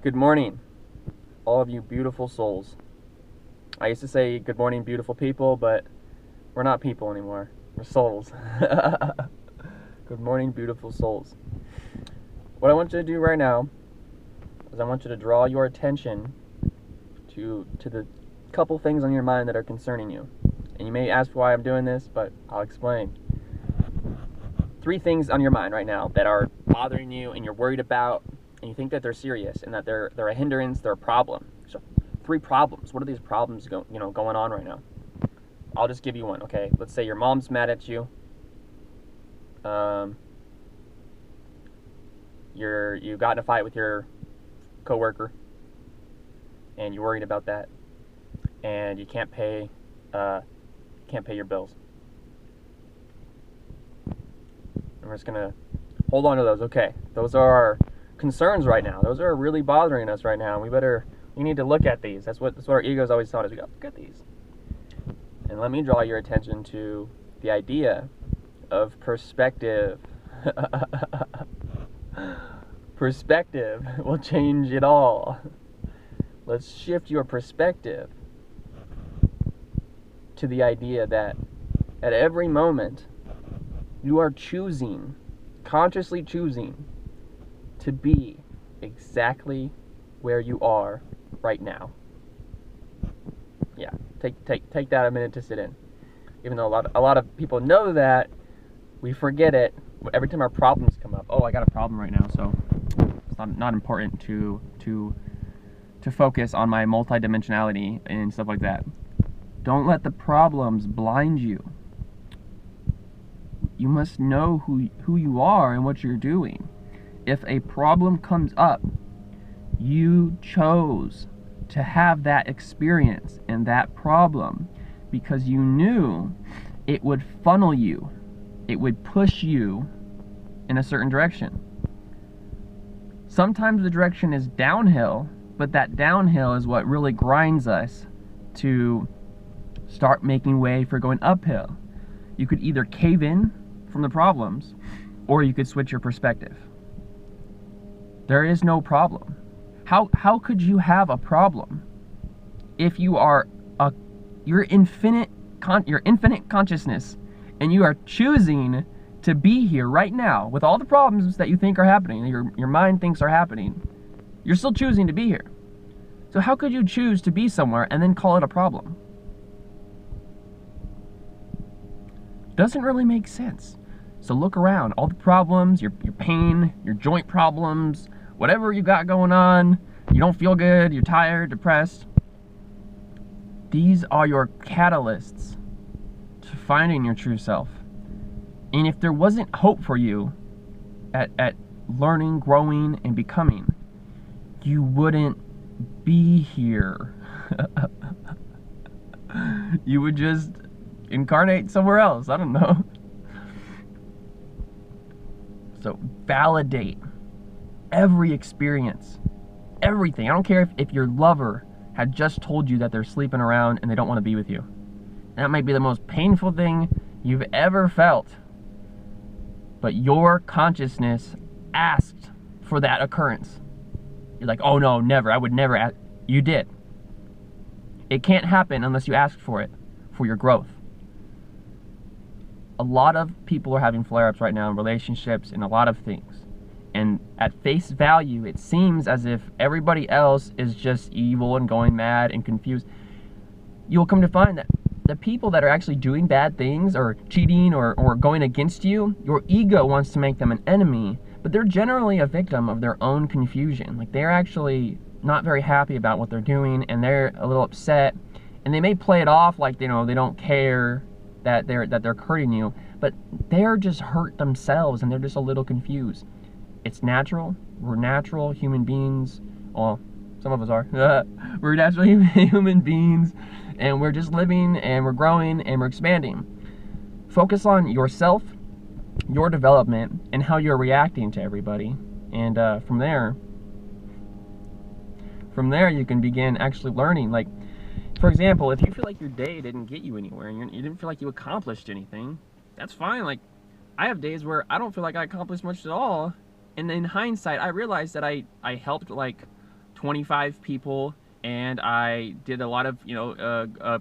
Good morning, all of you beautiful souls. I used to say good morning, beautiful people, but we're not people anymore. We're souls. Good morning, beautiful souls. What I want you to do right now is I want you to draw your attention to the couple things on your mind that are concerning you. And you may ask why I'm doing this, but I'll explain. 3 things on your mind right now that are bothering you and you're worried about, and you think that they're serious and that they're a hindrance, they're a problem. So 3 problems. What are these problems going on right now? I'll just give you one, okay? Let's say your mom's mad at you. You got in a fight with your coworker, and you're worried about that, and you can't pay your bills. And we're just gonna hold on to those. Okay, those are our concerns right now. Those are really bothering us right now. We need to look at these. That's what our ego's always taught us. We gotta look at these. And let me draw your attention to the idea of perspective. Perspective will change it all. Let's shift your perspective to the idea that at every moment you are choosing, consciously choosing, to be exactly where you are right now. Yeah, take that a minute to sit in. Even though a lot of people know that, we forget it every time our problems come up. Oh, I got a problem right now, so it's not important to focus on my multidimensionality and stuff like that. Don't let the problems blind you. You must know who you are and what you're doing. If a problem comes up, you chose to have that experience and that problem because you knew it would funnel you. It would push you in a certain direction. Sometimes the direction is downhill, but that downhill is what really grinds us to start making way for going uphill. You could either cave in from the problems, or you could switch your perspective. There is no problem. How could you have a problem if you are your infinite consciousness, and you are choosing to be here right now with all the problems that you think are happening, your mind thinks are happening? You're still choosing to be here. So how could you choose to be somewhere and then call it a problem? Doesn't really make sense. So look around, all the problems, your pain, your joint problems, whatever you got going on, you don't feel good, you're tired, depressed. These are your catalysts to finding your true self. And if there wasn't hope for you at learning, growing, and becoming, you wouldn't be here. You would just incarnate somewhere else. I don't know. So validate every experience, everything. I don't care if your lover had just told you that they're sleeping around and they don't want to be with you. That might be the most painful thing you've ever felt. But your consciousness asked for that occurrence. You're like, oh no, never. I would never ask. You did. It can't happen unless you asked for it, for your growth. A lot of people are having flare-ups right now in relationships and a lot of things. And at face value, it seems as if everybody else is just evil and going mad and confused. You'll come to find that the people that are actually doing bad things or cheating or going against you, your ego wants to make them an enemy, but they're generally a victim of their own confusion. Like, they're actually not very happy about what they're doing, and they're a little upset, and they may play it off like, you know, they don't care that they're hurting you, but they're just hurt themselves and they're just a little confused. It's natural. We're natural human beings. Well, some of us are. We're natural human beings, and we're just living, and we're growing, and we're expanding. Focus on yourself, your development, and how you're reacting to everybody. And from there you can begin actually learning. Like, for example, if you feel like your day didn't get you anywhere, and you didn't feel like you accomplished anything, that's fine. Like, I have days where I don't feel like I accomplished much at all, and in hindsight, I realized that I helped like 25 people, and I did a lot of,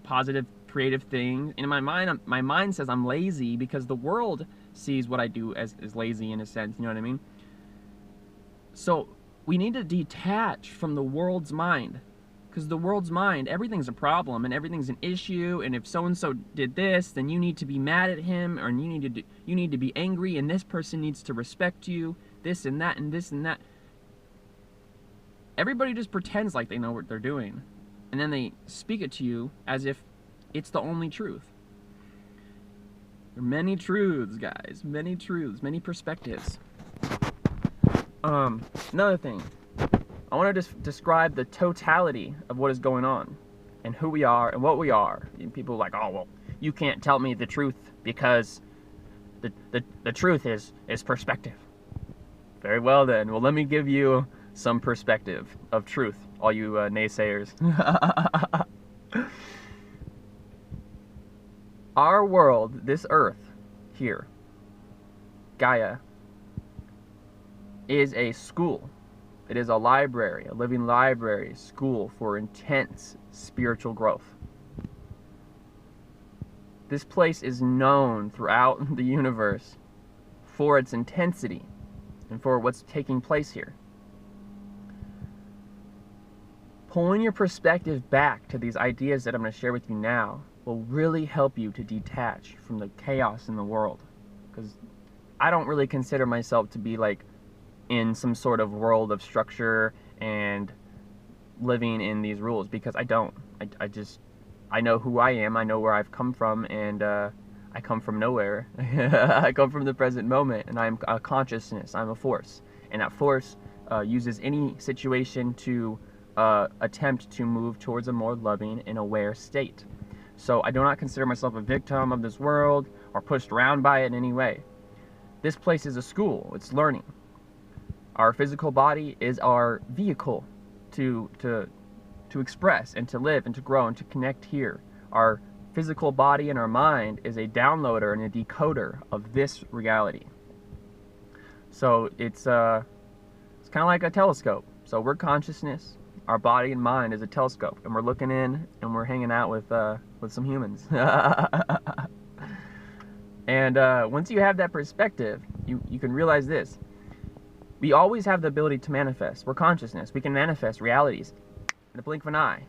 positive, creative things. In my mind says I'm lazy because the world sees what I do as lazy in a sense, you know what I mean? So we need to detach from the world's mind, because the world's mind, everything's a problem and everything's an issue, and if so-and-so did this, then you need to be mad at him, or you need to be angry, and this person needs to respect you, this and that and this and that. Everybody just pretends like they know what they're doing, and then they speak it to you as if it's the only truth. There are many truths, guys, many truths, many perspectives. Another thing, I want to just describe the totality of what is going on and who we are and what we are. And people are like, oh, well, you can't tell me the truth because the truth is perspective. Very well then. Well, let me give you some perspective of truth, all you naysayers. Our world, this earth here, Gaia, is a school. It is a library, a living library, school for intense spiritual growth. This place is known throughout the universe for its intensity and for what's taking place here. Pulling your perspective back to these ideas that I'm going to share with you now will really help you to detach from the chaos in the world. Because I don't really consider myself to be like in some sort of world of structure and living in these rules, because I don't. I know who I am, I know where I've come from, and I come from nowhere. I come from the present moment, and I'm a consciousness, I'm a force. And that force uses any situation to attempt to move towards a more loving and aware state. So I do not consider myself a victim of this world or pushed around by it in any way. This place is a school, it's learning. Our physical body is our vehicle to express and to live and to grow and to connect here. Our physical body and our mind is a downloader and a decoder of this reality. So it's kind of like a telescope. So we're consciousness, our body and mind is a telescope, and we're looking in and we're hanging out with some humans. And once you have that perspective, you can realize this. We always have the ability to manifest. We're consciousness. We can manifest realities in a blink of an eye.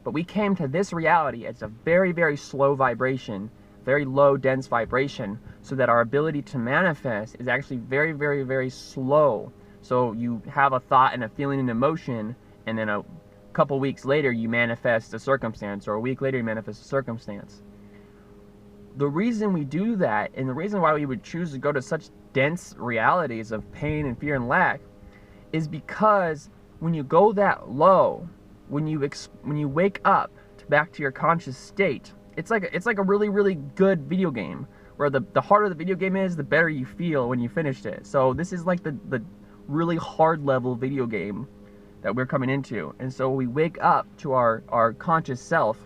But we came to this reality as a very, very slow vibration, very low, dense vibration, so that our ability to manifest is actually very, very, very slow. So you have a thought and a feeling and emotion, and then a couple weeks later you manifest a circumstance, or a week later you manifest a circumstance. The reason we do that, and the reason why we would choose to go to such dense realities of pain and fear and lack, is because when you go that low, when you wake up back to your conscious state, it's like a really, really good video game, where the harder the video game is, the better you feel when you finished it. So this is like the really hard level video game that we're coming into. And so we wake up to our conscious self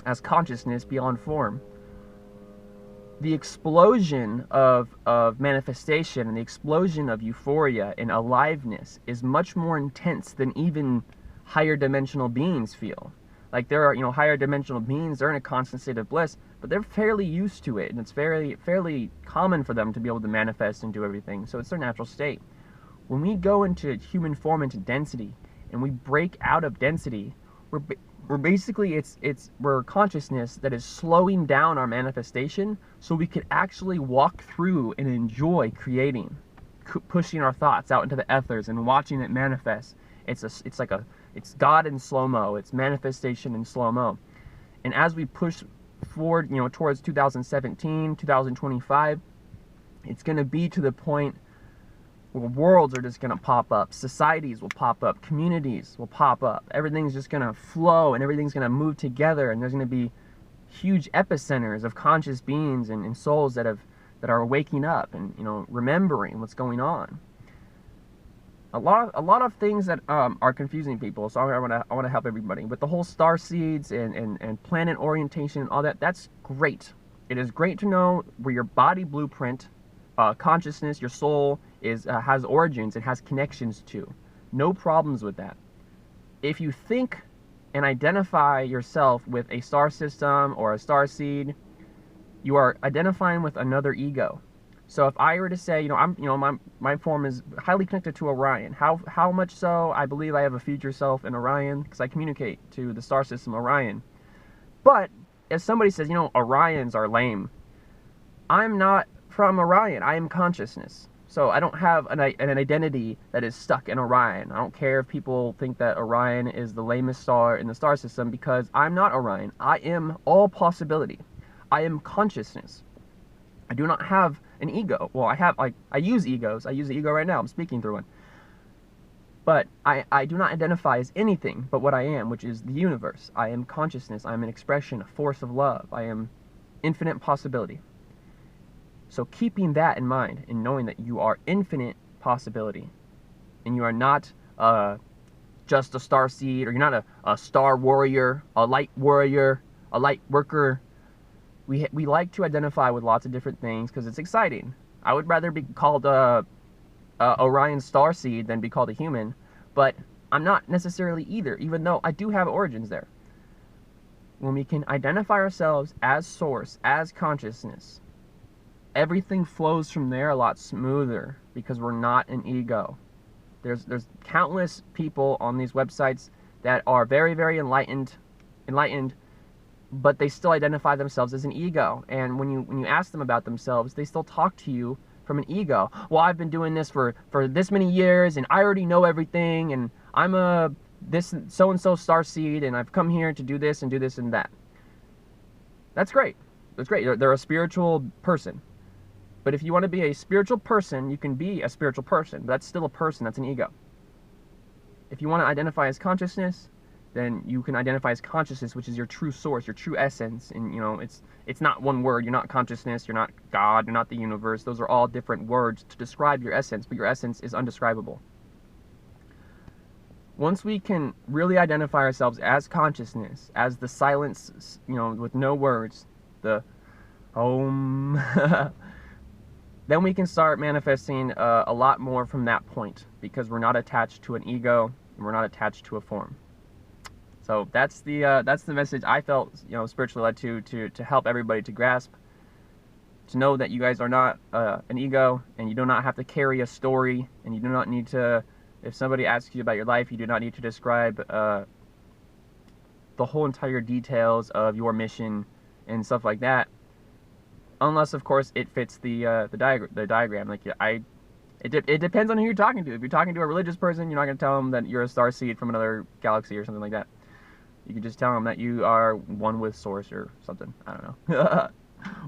as consciousness beyond form. The explosion of manifestation and the explosion of euphoria and aliveness is much more intense than even higher dimensional beings feel. Like there are, higher dimensional beings, they're in a constant state of bliss, but they're fairly used to it, and it's fairly common for them to be able to manifest and do everything. So it's their natural state. When we go into human form, into density, and we break out of density, we're basically, we're consciousness that is slowing down our manifestation so we could actually walk through and enjoy creating, pushing our thoughts out into the ethers and watching it manifest. It's God in slow-mo, it's manifestation in slow-mo. And as we push forward, towards 2017, 2025, it's going to be to the point where worlds are just going to pop up, societies will pop up, communities will pop up, everything's just going to flow and everything's going to move together, and there's going to be huge epicenters of conscious beings and souls that are waking up and remembering what's going on. A lot of things that are confusing people, so I want to help everybody with the whole star seeds and planet orientation and all that. That's great. It is great to know where your body blueprint, consciousness, your soul has origins, it has connections to. No problems with that. If you think and identify yourself with a star system or a star seed, you are identifying with another ego. So if I were to say, my form is highly connected to Orion. How much so? I believe I have a future self in Orion because I communicate to the star system Orion. But if somebody says, Orions are lame, I'm not from Orion. I am consciousness. So I don't have an identity that is stuck in Orion. I don't care if people think that Orion is the lamest star in the star system, because I'm not Orion. I am all possibility. I am consciousness. I do not have an ego. Well, I use egos. I use an ego right now. I'm speaking through one. But I do not identify as anything but what I am, which is the universe. I am consciousness. I am an expression, a force of love. I am infinite possibility. So keeping that in mind and knowing that you are infinite possibility, and you are not just a star seed, or you're not a star warrior, a light worker. We like to identify with lots of different things because it's exciting. I would rather be called Orion star seed than be called a human, but I'm not necessarily either, even though I do have origins there. When we can identify ourselves as source, as consciousness, everything flows from there a lot smoother because we're not an ego. There's countless people on these websites that are very, very enlightened, but they still identify themselves as an ego. And when you ask them about themselves, they still talk to you from an ego. Well, I've been doing this for this many years, and I already know everything, and I'm a this so-and-so star seed, and I've come here to do this and that. That's great. That's great. They're a spiritual person. But if you want to be a spiritual person, you can be a spiritual person. But that's still a person. That's an ego. If you want to identify as consciousness, then you can identify as consciousness, which is your true source, your true essence. And, it's not one word. You're not consciousness. You're not God. You're not the universe. Those are all different words to describe your essence, but your essence is undescribable. Once we can really identify ourselves as consciousness, as the silence, with no words, the Om, then we can start manifesting a lot more from that point, because we're not attached to an ego and we're not attached to a form. So that's the message I felt spiritually led to help everybody to grasp, to know that you guys are not an ego, and you do not have to carry a story, and you do not need to, if somebody asks you about your life, you do not need to describe the whole entire details of your mission and stuff like that. Unless, of course, it fits the diagram. Like, it depends on who you're talking to. If you're talking to a religious person, you're not going to tell them that you're a star seed from another galaxy or something like that. You can just tell them that you are one with Source or something. I don't know.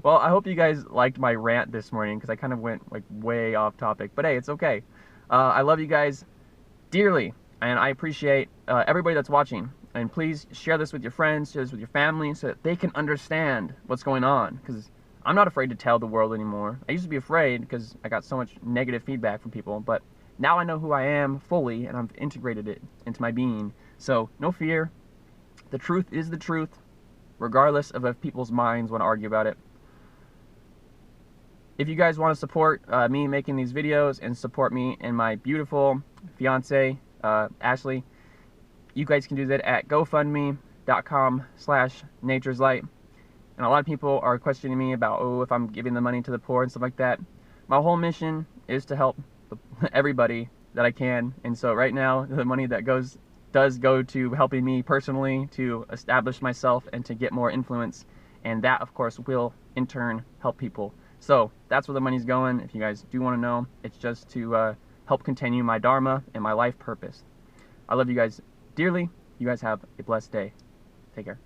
Well, I hope you guys liked my rant this morning, because I kind of went way off topic. But hey, it's okay. I love you guys dearly, and I appreciate everybody that's watching. And please share this with your friends, share this with your family, so that they can understand what's going on. Because I'm not afraid to tell the world anymore. I used to be afraid because I got so much negative feedback from people, but now I know who I am fully, and I've integrated it into my being. So no fear. The truth is the truth, regardless of if people's minds want to argue about it. If you guys want to support me making these videos and support me and my beautiful fiance, Ashley, you guys can do that at gofundme.com/natureslight. And a lot of people are questioning me about, if I'm giving the money to the poor and stuff like that. My whole mission is to help everybody that I can. And so right now, the money that does go to helping me personally to establish myself and to get more influence. And that, of course, will in turn help people. So that's where the money's going. If you guys do want to know, it's just to help continue my dharma and my life purpose. I love you guys dearly. You guys have a blessed day. Take care.